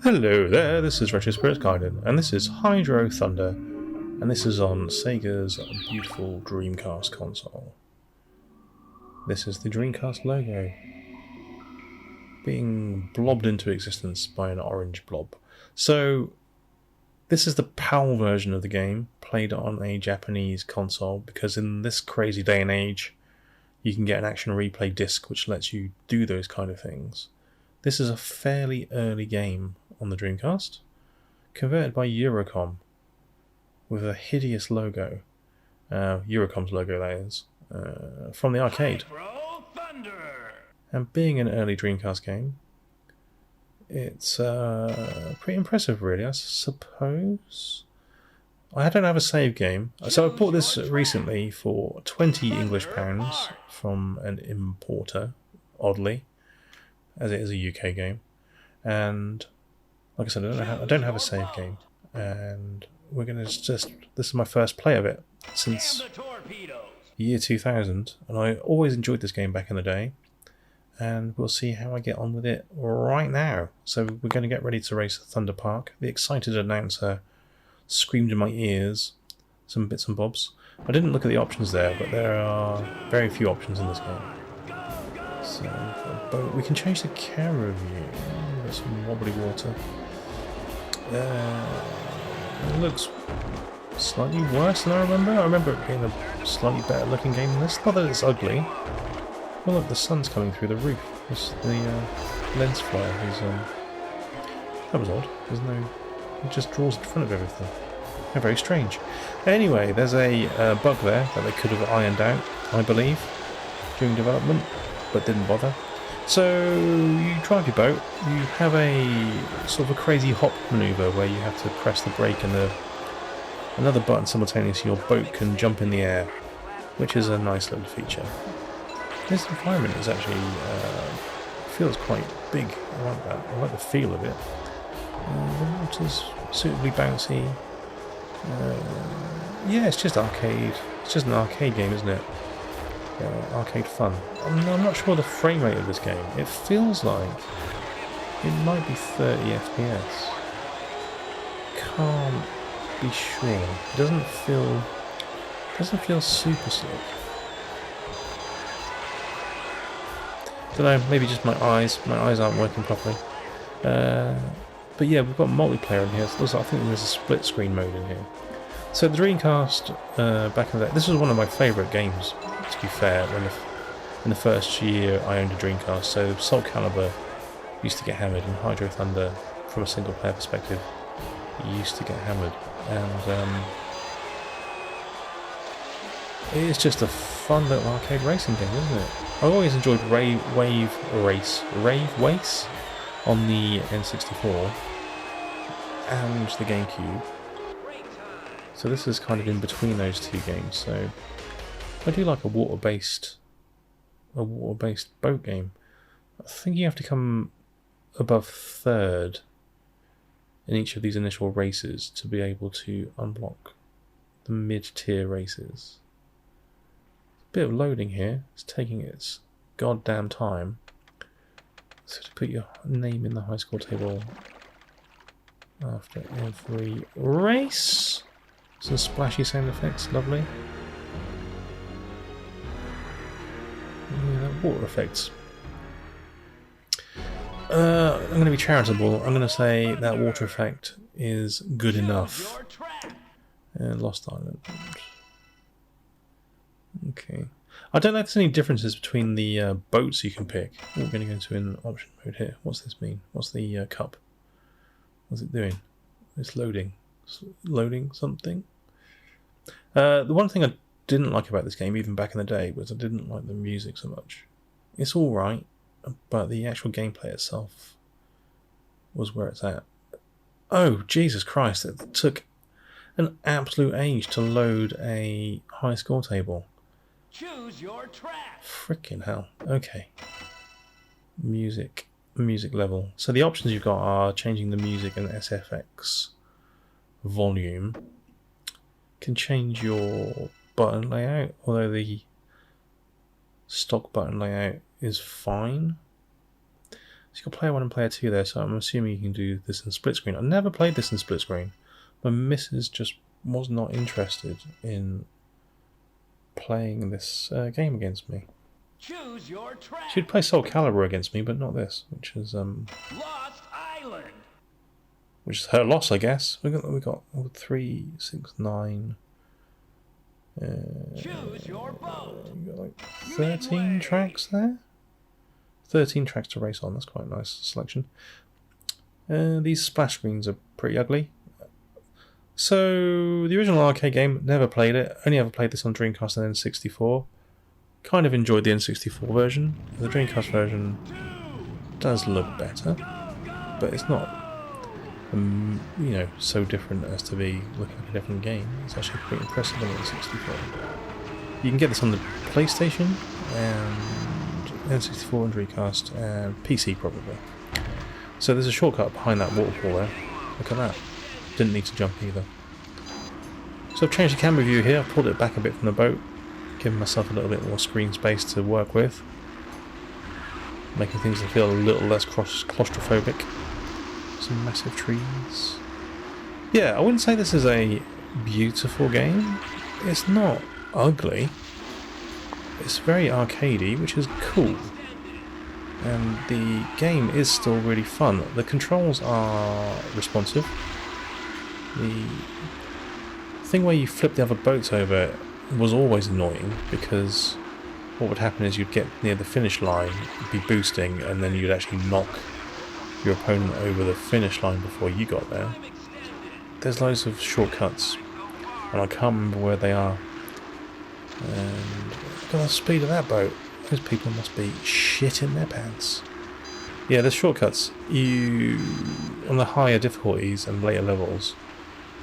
Hello there, this is Retro Spirits Gaiden, and this is Hydro Thunder, and this is on Sega's beautiful Dreamcast console. This is the Dreamcast logo being blobbed into existence by an orange blob. So, this is the PAL version of the game, played on a Japanese console, because in this crazy day and age, you can get an action replay disc which lets you do those kind of things. This is a fairly early game on the Dreamcast, converted by Eurocom, with a hideous logo, Eurocom's logo that is, from the arcade. And being an early Dreamcast game, it's pretty impressive really, I suppose. I don't have a save game, so I bought this recently for £20 English from an importer, oddly, as it is a UK game. And like I said, I don't have a save game, and we're going to this is my first play of it since the year 2000, and I always enjoyed this game back in the day, and we'll see how I get on with it right now. So we're going to get ready to race at Thunder Park. The excited announcer screamed in my ears some bits and bobs. I didn't look at the options there, but there are very few options in this game. So, but we can change the camera view. There's some wobbly water. It looks slightly worse than I remember. I remember it being a slightly better looking game than this. Not that it's ugly. Oh look, the sun's coming through the roof. The lens flare is that was odd. There's no. It just draws in front of everything. How very strange. Anyway, there's a bug there that they could have ironed out, I believe, during development, but didn't bother. So you drive your boat, you have a sort of a crazy hop maneuver where you have to press the brake and another button simultaneously. Your boat can jump in the air, which is a nice little feature. This environment is actually feels quite big. I like that. I like the feel of it. The water's suitably bouncy. Yeah, it's just arcade. It's just an arcade game, isn't it? Arcade fun. I'm not sure the frame rate of this game. It feels like it might be 30 FPS. Can't be sure. It doesn't feel super slick. Don't know. Maybe just my eyes. My eyes aren't working properly. But yeah, we've got multiplayer in here. So I think there's a split screen mode in here. So the Dreamcast, back in the day, this was one of my favourite games, to be fair, in the first year I owned a Dreamcast. So Soul Calibur used to get hammered, and Hydro Thunder, from a single player perspective, used to get hammered. And it's just a fun little arcade racing game, isn't it? I always enjoyed Rave Race on the N64 and the GameCube. So this is kind of in between those two games. So I do like a water-based boat game. I think you have to come above third in each of these initial races to be able to unlock the mid-tier races. A bit of loading here. It's taking its goddamn time. So to put your name in the high score table after every race. Some splashy sound effects, lovely. Yeah, that water effects. I'm going to be charitable. I'm going to say that water effect is good enough. Lost Island. Okay. I don't know if there's any differences between the boats you can pick. We're going to go into an option mode here. What's this mean? What's the cup? What's it doing? It's loading. It's loading something. The one thing I didn't like about this game, even back in the day, was I didn't like the music so much. It's alright, but the actual gameplay itself was where it's at. Oh, Jesus Christ, it took an absolute age to load a high score table. Choose your track. Frickin' hell. Okay. Music level. So the options you've got are changing the music and SFX volume. Can change your button layout, although the stock button layout is fine. So you've got player 1 and player 2 there, so I'm assuming you can do this in split screen. I never played this in split screen. My missus just was not interested in playing this game against me. Choose your track. She'd play Soul Calibur against me, but not this, which is Lost Island. which is her loss, I guess. We got 3, 6, 9. Choose your boat. We got like 13 Midway. tracks there. 13 tracks to race on. That's quite a nice selection. These splash screens are pretty ugly. So the original arcade game, never played it. Only ever played this on Dreamcast and N64. Kind of enjoyed the N64 version. The Dreamcast version does look better, but it's not, so different as to be looking like a different game. It's actually pretty impressive on the N64. You can get this on the PlayStation and N64 and Dreamcast and PC probably. So there's a shortcut behind that waterfall there. Look at that. Didn't need to jump either. So I've changed the camera view here. I've pulled it back a bit from the boat, giving myself a little bit more screen space to work with, making things feel a little less claustrophobic. Some massive trees. Yeah, I wouldn't say this is a beautiful game. It's not ugly. It's very arcadey, which is cool. And the game is still really fun. The controls are responsive. The thing where you flip the other boats over was always annoying, because what would happen is you'd get near the finish line, be boosting, and then you'd actually knock your opponent over the finish line before you got there. There's loads of shortcuts, and I can't remember where they are. And look at the speed of that boat. Those people must be shitting their pants. Yeah, there's shortcuts. On the higher difficulties and later levels,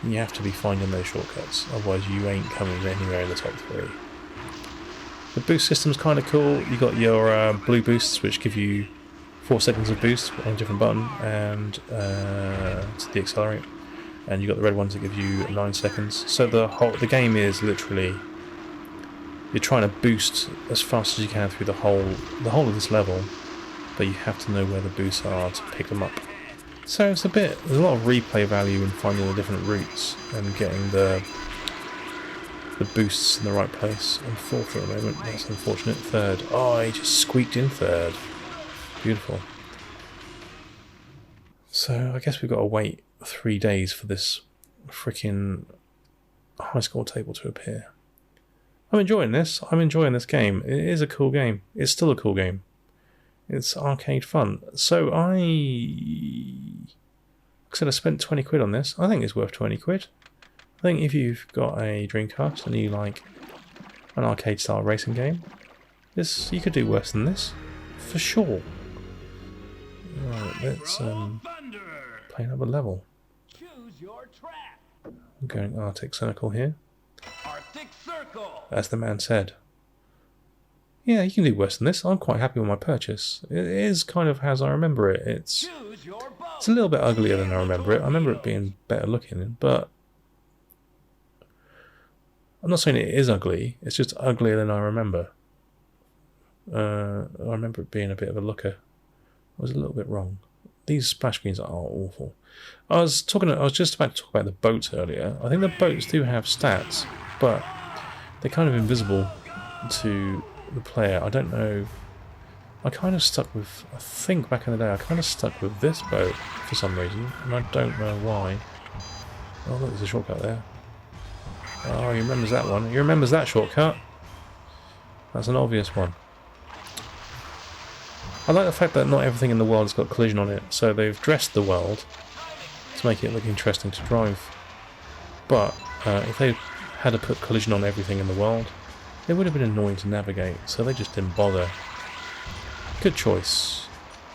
you have to be finding those shortcuts, otherwise you ain't coming anywhere in the top 3. The boost system's kind of cool. You got your blue boosts, which give you 4 seconds of boost on a different button, and to deaccelerate. And you got the red ones that give you 9 seconds. So the game is literally, you're trying to boost as fast as you can through the whole of this level, but you have to know where the boosts are to pick them up. So there's a lot of replay value in finding the different routes and getting the boosts in the right place. And 4th at the moment, that's unfortunate. 3rd, oh, he just squeaked in 3rd. Beautiful. So I guess we've got to wait 3 days for this freaking high score table to appear. I'm enjoying this. I'm enjoying this game. It is a cool game. It's still a cool game. It's arcade fun. So I spent 20 quid on this. I think it's worth 20 quid. I think if you've got a Dreamcast and you like an arcade style racing game, you could do worse than this. For sure. Right, let's play another level. Choose your track. I'm going Arctic Circle here. Arctic Circle. As the man said. Yeah, you can do worse than this. I'm quite happy with my purchase. It is kind of as I remember it. It's a little bit uglier than I remember it. I remember it being better looking, but I'm not saying it is ugly. It's just uglier than I remember. I remember it being a bit of a looker. I was a little bit wrong. These splash screens are awful. I was just about to talk about the boats earlier. I think the boats do have stats, but they're kind of invisible to the player. I don't know. I think back in the day, I kind of stuck with this boat for some reason, and I don't know why. Oh, look, there's a shortcut there. Oh, he remembers that one. He remembers that shortcut. That's an obvious one. I like the fact that not everything in the world has got collision on it, so they've dressed the world to make it look interesting to drive. But if they had to put collision on everything in the world, it would have been annoying to navigate, so they just didn't bother. Good choice.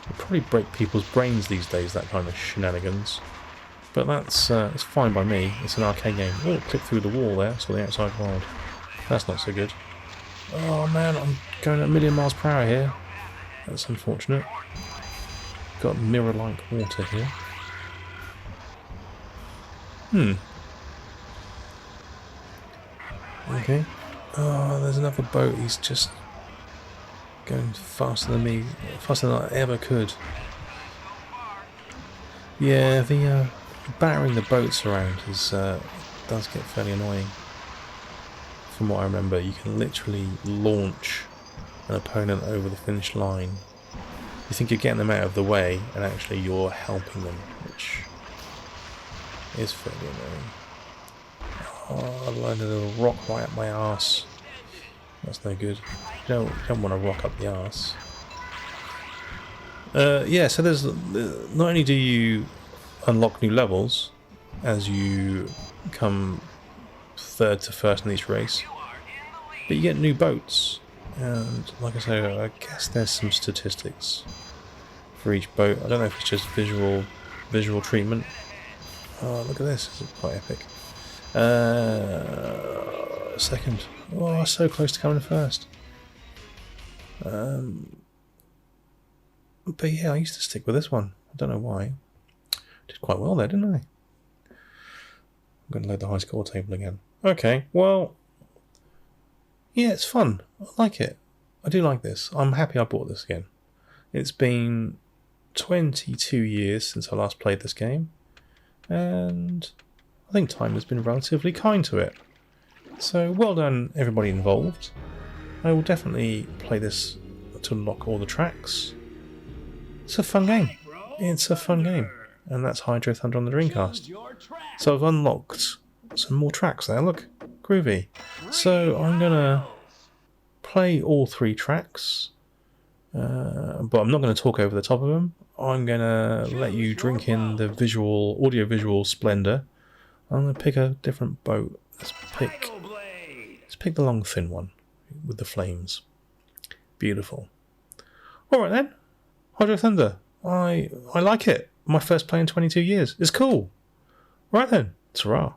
It'd probably break people's brains these days, that kind of shenanigans. But that's it's fine by me. It's an arcade game. Oh, click through the wall there, so the outside world. That's not so good. Oh man, I'm going at 1,000,000 miles per hour here. That's unfortunate. Got mirror-like water here. Okay. Oh, there's another boat. He's just going faster than me, faster than I ever could. Yeah, the battering the boats around does get fairly annoying. From what I remember, you can literally launch an opponent over the finish line. You think you're getting them out of the way, and actually you're helping them, which is fairly annoying. Oh, I landed a little rock right up my arse. That's no good. You don't want to rock up the arse. Yeah, so there's not only do you unlock new levels as you come third to first in each race, but you get new boats. And like I say, I guess there's some statistics for each boat. I don't know if it's just visual treatment. Oh, look at this! This is quite epic. Second. Oh, so close to coming first. But yeah, I used to stick with this one. I don't know why. Did quite well there, didn't I? I'm going to load the high score table again. Okay, well, yeah, it's fun. I like it. I do like this. I'm happy I bought this again. It's been 22 years since I last played this game, and I think time has been relatively kind to it. So well done everybody involved. I will definitely play this to unlock all the tracks. It's a fun game. It's a fun game. And that's Hydro Thunder on the Dreamcast. So I've unlocked some more tracks there, look. Groovy. So I'm going to play all 3 tracks, but I'm not going to talk over the top of them. I'm going to let you drink in the audio-visual splendor. I'm going to pick a different boat. Let's pick the long thin one with the flames. Beautiful. Alright then. Hydro Thunder. I like it. My first play in 22 years. It's cool. Right then. Ta-ra.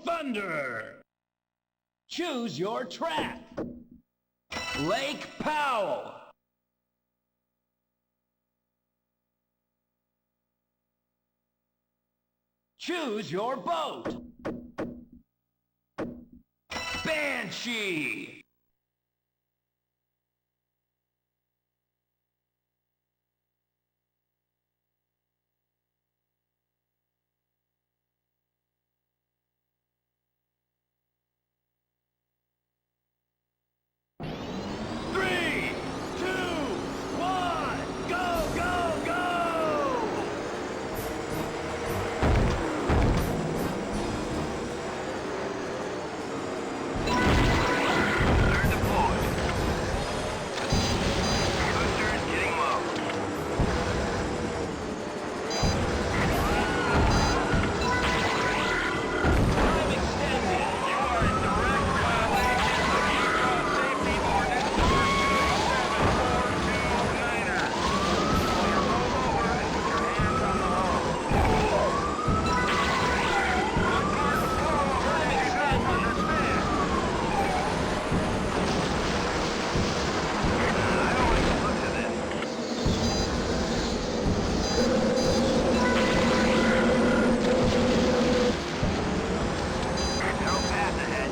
Thunder. Choose your track. Lake Powell. Choose your boat. Banshee! Three, two, one, go, go, go! They're deployed. Boosters getting low. Time extended. You are in direct violation of Utah Safety Ordinance 42742-Niner. While you're rolled over and put your hands on the hose. Time extended. Understand? I don't like the looks of this. No path ahead.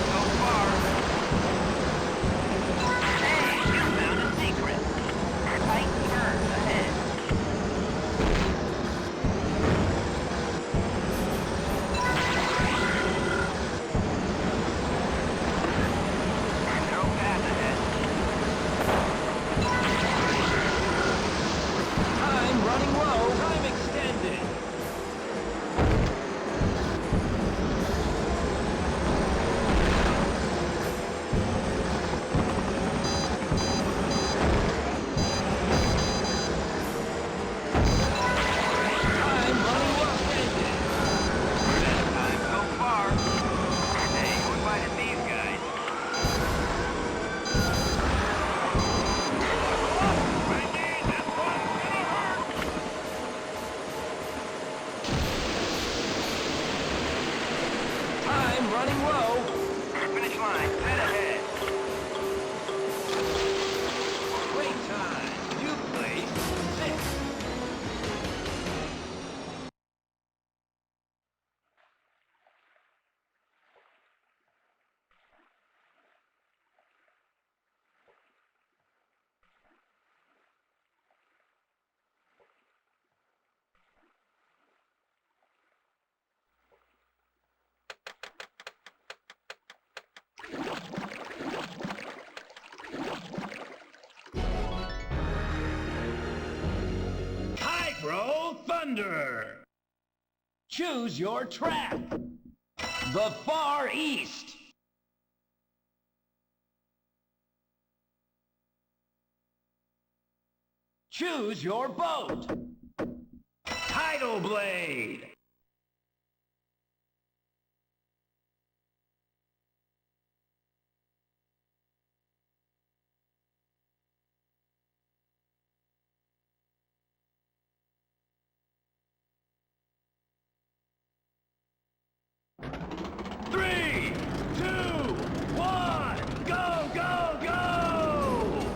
So far. Hey, you found a secret. Tight turn ahead. No path ahead. Time running low. Time extended. Time running low. Best time so far. Hey, who invited these guys? Mikey, this one's gonna hurt. Time running low. Finish line, dead ahead. Great time. You placed sixth. Hydro Thunder. Choose your track. The Far East. Choose your boat. Tidal Blade. Three, two, one, go, go, go!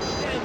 like 10